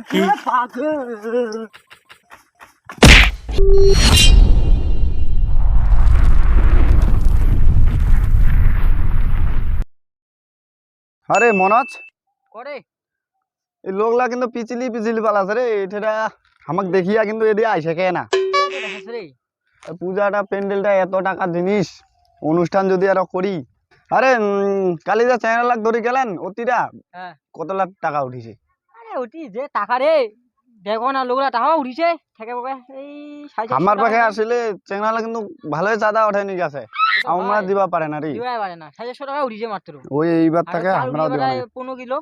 আরে মনোজ করে এই লোকলা কিন্তু পিছিলি পিছিলি পালাছে রে এটা আমাকে দেখিয়া কিন্তু এদিকে আইসে কে না পূজাটা প্যান্ডেলটা এত টাকা জিনিস অনুষ্ঠান যদি আরো করি আরে কালি যা চ্যানেল লাখ ধরে গেলেন অতিটা কত লাখ টাকা উঠিছে আরে ওটি যে টাকা রে দেখো না লোকরা টাকা উঠিছে থেকে পাবে এই আমার পাখে আসলে চ্যানেল কিন্তু ভালোই চাঁদা ওঠেনি গেছে আমরা দিবা পারে না রে দিবা পারে না 700 টাকা উঠিছে মাত্র ওই এইবার থেকে আমরাও দিবা 15 কিলো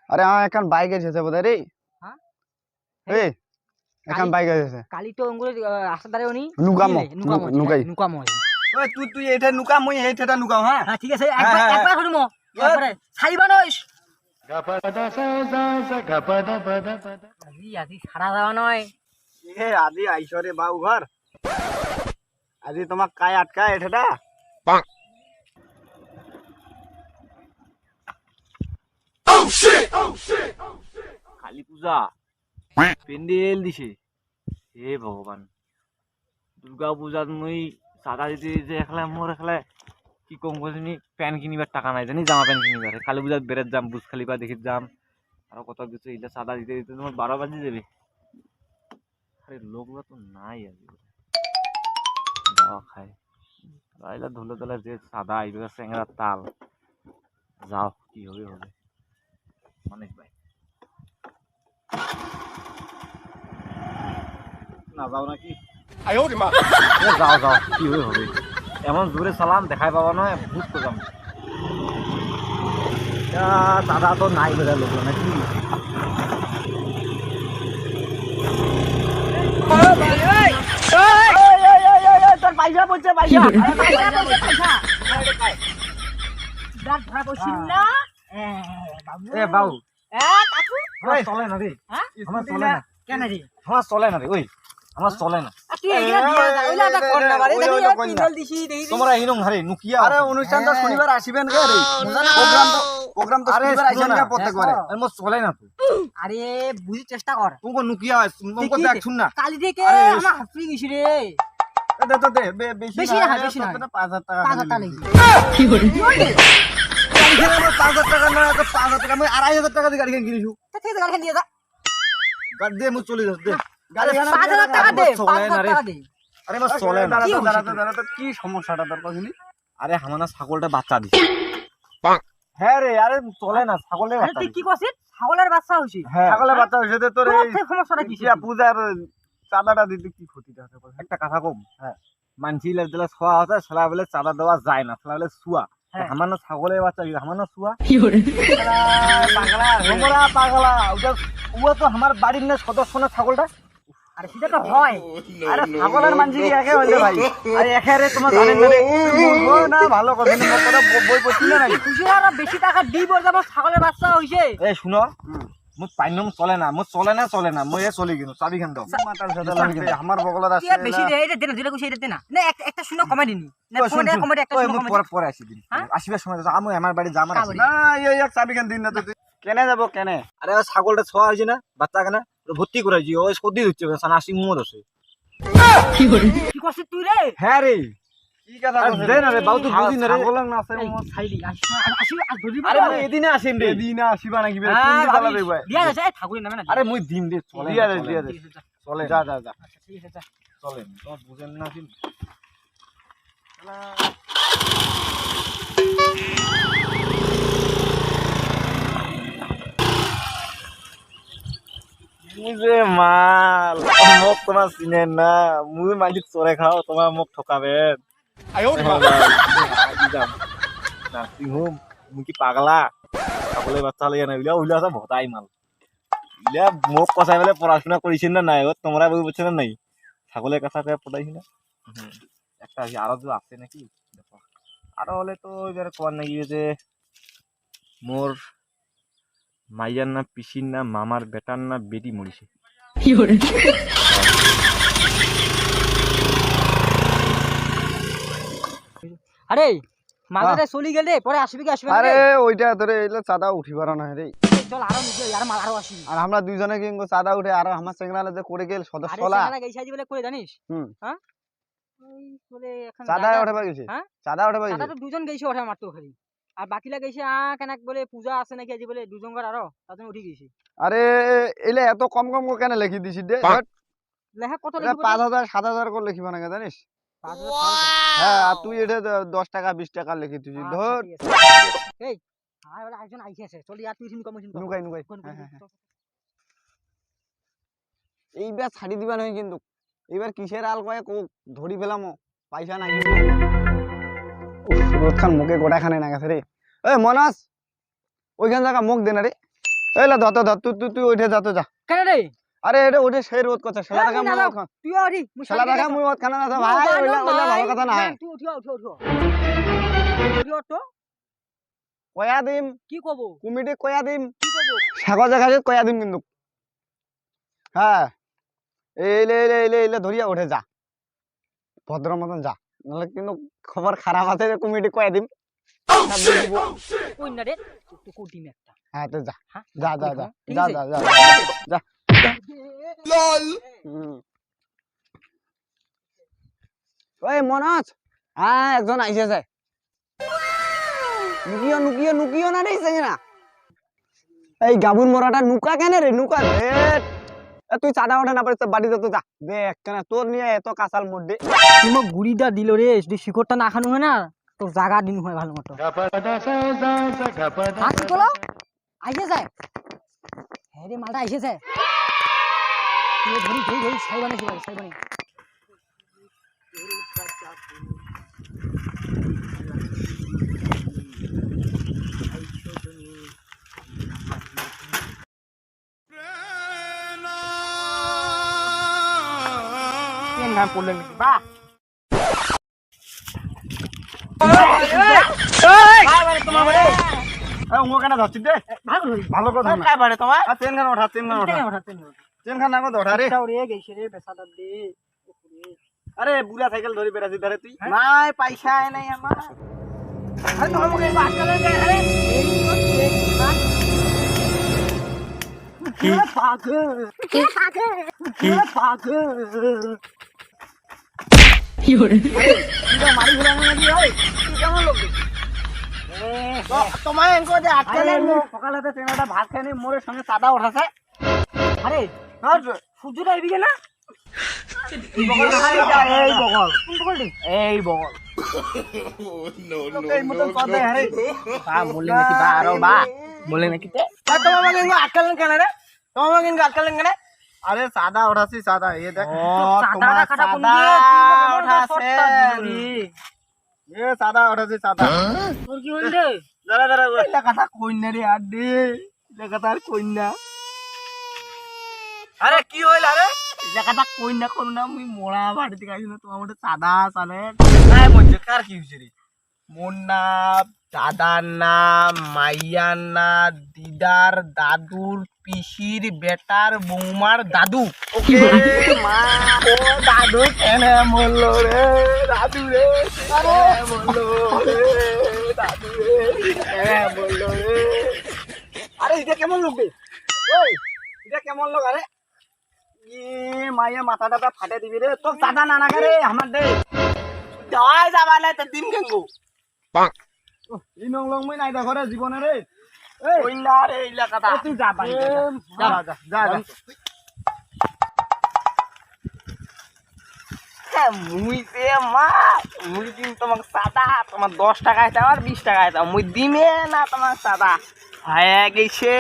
আরে এখন বাইক এসেছে বোধহয় রে হ্যাঁ এই এখন বাইক এসেছে কালি তো অঙ্গুর রাস্তা ধারে উনি নুকামো ওই তুই এইটা নুকা মই এইটা নুকাও হ্যাঁ হ্যাঁ ঠিক আছে একবার করমু তারপরে ছাইবা নইস আজি খাড়া যাওয়া নয় এ আজি আইসরে বাউ ঘর আজি তোমাক কাই আটকায় এটা কালী পূজা প্যান্ডেল দিছে হে ভগবান দুর্গা পূজাত মই চাঁদা দিতে যে একলা মোর একলা কি কম বলিনি প্যান্ট কিনিবার টাকা নাই জানি জামা প্যান্ট কিনিবার কালী পূজাত বেড়াত যাম বুজ খালিপা দেখি যাম আর কত কিছু এইটা চাঁদা দিতে দিতে তোমার 12 বাজে যাবে আরে লোকগুলো তো নাই আজকে যাওয়া খায় রাইলা ধুলো ধুলা যে চাঁদা এইবার চেংড়ার তাল যাও কি হবে হবে মানিক ভাই না যাও নাকি যাও যাও কি হবে এমন জোরে চালান দেখাই পাবা নয় ভূত তো যাম দাদা তো নাই বেড়া লোক নাকি তোর পয়সা পড়ছে পয়সা ধরা পড়ছিস না এ বাবু কাকু চলে না রে আমার চলে না কেন রে আমার চলে না রে ওই আমার চলে না তুই এগুলা দিয়ে যা ওইলা একটা কর না বারে দেখি পিন্ডল দিছি দেই তোমরা এইরকম হারে নুকিয়া আরে অনুষ্ঠানটা শনিবার আসিবেন রে প্রোগ্রাম তো শনিবার আইছেন না প্রত্যেকবারে আরে মোর চলে না তো আরে বুঝি চেষ্টা কর তুমি নুকিয়া হয় তুমি কত দেখ শুন না কালি থেকে আমার হাফি গিছি রে দে তো দে বেশি না 5000 টাকা 5000 টাকা লাগি কি করে 5000 টাকা না তো 5000 টাকা আমি 2500 টাকা দিয়ে গাড়ি কিনেছু তা ঠিক গাড়ি নিয়ে যা গাড়ি দে মু চলে যাস দে গাড়ি 5000 টাকা দে 5000 টাকা দে আরে মোর চলে না দাঁড়া তো কি সমস্যাটা তোর কইলি আরে হামানা ছাগলটা বাচ্চা দিছে হ্যাঁ রে আরে চলে না ছাগলের বাচ্চা তুই কি কইছিস ছাগলের বাচ্চা হইছে ছাগলের বাচ্চা হইছে তো তোর এই সমস্যাটা কি পূজার চাঁদাটা দিতে কি ক্ষতিটা আছে একটা কথা কম হ্যাঁ মানসি দিলে ছোয়া হচ্ছে সেলা বলে চাঁদা দেওয়া যায় না সেলা বলে শুয়া আমার না ছাগলের বাচ্চা আমার না শুয়া পাগলা তোমরা পাগলা ওটা তো আমার বাড়ির না সদস্য না ছাগলটা আরে সেটা তো হয় আরে ছাগলের মানসি কি একে হইছে ভাই আরে একে রে তোমার জানেন না রে বলবো না ভালো কথা না কথা বই পড়ছি না নাকি খুশি আর বেশি টাকা দিব যাব ছাগলের বাচ্চা হইছে এ শুনো মোর পাইনম চলে না মোর চলে না মই এ চলি গেল চাবি খান দাও মাতার সাথে লাগবে আমার বগলত আছে তুই বেশি দে এটা দে না দিলে কইছে এটা দে না না একটা শুনো কমাই দিনি না কমাই একটা শুনো কমাই পরে আসি দিন আসিবার সময় আমি আমার বাড়ি যাম আর না এই এক চাবি খান দিন না তো তুই কেনে যাব কেনে আরে ছাগলটা ছোয়া হইছে না বাচ্চা কেনা ভর্তি করাইছি ওই সর্দি হচ্ছে সানা আসি মুদ আছে কি করছিস তুই রে হ্যাঁ রে কি কথা দে না রে বাউ তুই বুঝি না রে ছাগল না আছে মো ছাইলি আসি আর ধরি আরে মই এদিনে আসিম রে এদিন আসিবা নাকি বে কোন দিন চালাবে ভাই দিয়া যায় ঠাকুরের নামে না আরে মই দিন রে চলে দিয়া দে চলে যা আচ্ছা ঠিক আছে চলে তো বুঝেন না কি মুঝে মাল মোক তোমার চিনে না মুই মালিক চরে খাও তোমার মোক ঠকাবেন মুই কি পাগলা ছাগলের বাচ্চা লইয়া নাই উলিয়া আছে ভতাই মাল উলিয়া মোক কচাই পেলে পড়াশোনা করেছেন না নাই তোমরা বই বলছে না নাই ছাগলের কথা পড়াইছি না একটা আরো তো আছে নাকি দেখো আরো হলে তো এবার কোয়ার নাকি যে মোর মাইয়ার না পিসির না মামার বেটার না বেটি মরিছে আরে মাথাটা চলি গেল রে পরে আসবি কি আসবে না আরে ওইটা তোরে এলে চাঁদা উঠিবার না রে চল আরো নিচে আর মাল আরো আসি আর আমরা দুইজনে কিন্তু চাঁদা উঠে আর আমার চেংরালে যে করে গেল আরে সদস্যলা চেংড়া গেছে আজ বলে করে জানিস হুম হ্যাঁ ওই বলে এখন চাঁদা জায়গা- উঠে পাইছে হ্যাঁ? চাঁদা উঠে পাইছে চাঁদা তো দুজন গেছে ওঠা মাত্র খালি আর বাকিলা গেছে কেনাক বলে পূজা আছে নাকি আজ বলে দুজন ঘর আরো তার জন্য উঠে গেছি আরে এলে এত কম কম করে কেন লিখি দিছি দে লেখা কত এটা লিখবো 5,000 7,000 করে লিখিব না জানিস 5,000 টাকা। হ্যাঁ আর তুই এটা 10 টাকা 20 টাকা লিখি তুই আচ্ছা, ধর ঠিক আছে। এই আর ওরা একজন আইছে চল আর তুই কমিশন নুকাই নুকাই হ্যাঁ, হ্যাঁ, হ্যাঁ। এইবার ছাড়ি দিবা নয় কিন্তু এইবার কিসের আল কয়ে ধরি পেলাম পয়সা নাই রোদ খান মুখে গোটা খানে না গেছে রে এই মনাস ওইখান জায়গা মুখ দে না রে এইলা ধর ধর তুই তুই তুই ওইঠে যা তো যা কেন রে আরে এটা ওঠে সেই রোদ কথা শালা হ্যাঁ, দেখা মুই মুই না ওঠ খান তুই আরি শালা দেখা মুই ওঠ খানা না তো ভাই ওইলা ওইলা ভালো কথা না তুই উঠিও উঠিও তো কয়া দিম কি কব কমিটি কয়া দিম কি কব সাগর জায়গা কয়া দিম কিন্তু হ্যাঁ এইলে এইলে এইলে এইলে ধরিয়া উঠে যা ভদ্র মতন যা নাহলে কিন্তু খবর খারাপ আছে যে কমিটি কয়া দিম কই না রে তো কোটি মে একটা হ্যাঁ তো যা হ্যাঁ যা যা যা ঠিক যা আছে? যা যা যা হুম। ওই মনোজ হ্যাঁ একজন আইসেছে নুকিও নুকিও নুকিও না রে না এই গাবুর মরাটা নুকা কেন রে নুকা রে তুই চাঁদা ওঠে না পারিস তো বাড়ি যেতে যা দেখ কেন তোর নিয়ে এত কাঁচাল মধ্যে তুই মোক গুড়িটা দিল রে যদি শিকড়টা না খানো হয় না তো জাগা দিন হয় ভালো মতো হাত কি করলো আইসে যায় হ্যাঁ রে মালটা আইসেছে তুই ধরি ধরি ধরি সাইবানে সাইবানে নাম পড়লেন বা কেন ধরছিস দে ভালো কথা না চেন খান ওঠা চেন খান ওঠা চেন খান নাকো ধরা রে আরে বুড়া সাইকেল ধরি বেড়াছি ধরে তুই নাই পয়সা নাই আমার আরে তোমার মুখে বাচ্চা লাগে আরে এই তো চেক কি পাগল কি পাগল কি হরে এটা মারি ঘুরানো নাকি ওই কি কেমন লোক তোমায় এনকো যে আটকালে সকালেতে চেনাটা ভাত খাইনি মোরের সঙ্গে চাঁদা ওঠাছে আরে সূর্যটা এদিকে না এই বগল কোন বগলটি এই বগল এই মতন চদে আরে বা বলে নাকি বা আরো বা বলে নাকি তে তোমার মাকে এনকো আটকালেন কেন রে তোমার মাকে এনকো আটকালেন কেন আরে চাঁদা ওঠাছি চাঁদা এই দেখ চাঁদাটা কাটা কোন দিয়ে ওঠাছে এ চাঁদা ওঠাছি চাঁদা তোর কি হইল রে দাঁড়া দাঁড়া এটা কথা কইনা রে আর দে এটা কথা আর কইনা আরে কি হইল আরে এটা কথা কইনা করু না মুই মোড়া বাড়ি থেকে আইছি না তোমার মধ্যে চাঁদা চালে নাই মধ্যে কার কি হইছে রে মোর নাম দাদার নাম মাইয়ার নাম দিদার দাদুর পিসির বেটার বৌমার দাদু ওকে মা ও দাদু কেন বললো রে দাদু রে আরে বললো রে দাদু রে কেন বললো রে আরে এটা কেমন লোক রে ওই এটা কেমন লোক আরে মাইয়া মাথাটা ফাটে দিবি রে তোর দাদা নানা রে আমার দে যাই যাবা না তো দিন কেঙ্গু এই নং লং মই নাই দেখো রে জীবনে রে ওই না রে এইলা কথা তুই যা বাড়ি যা যা যা যা মুই যে মা মুই দিন তোমাক সাদা তোমার 10 টাকায় দাও আর 20 টাকায় দাও মুই দিমে না তোমার সাদা হয়ে গেছে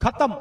खत्म।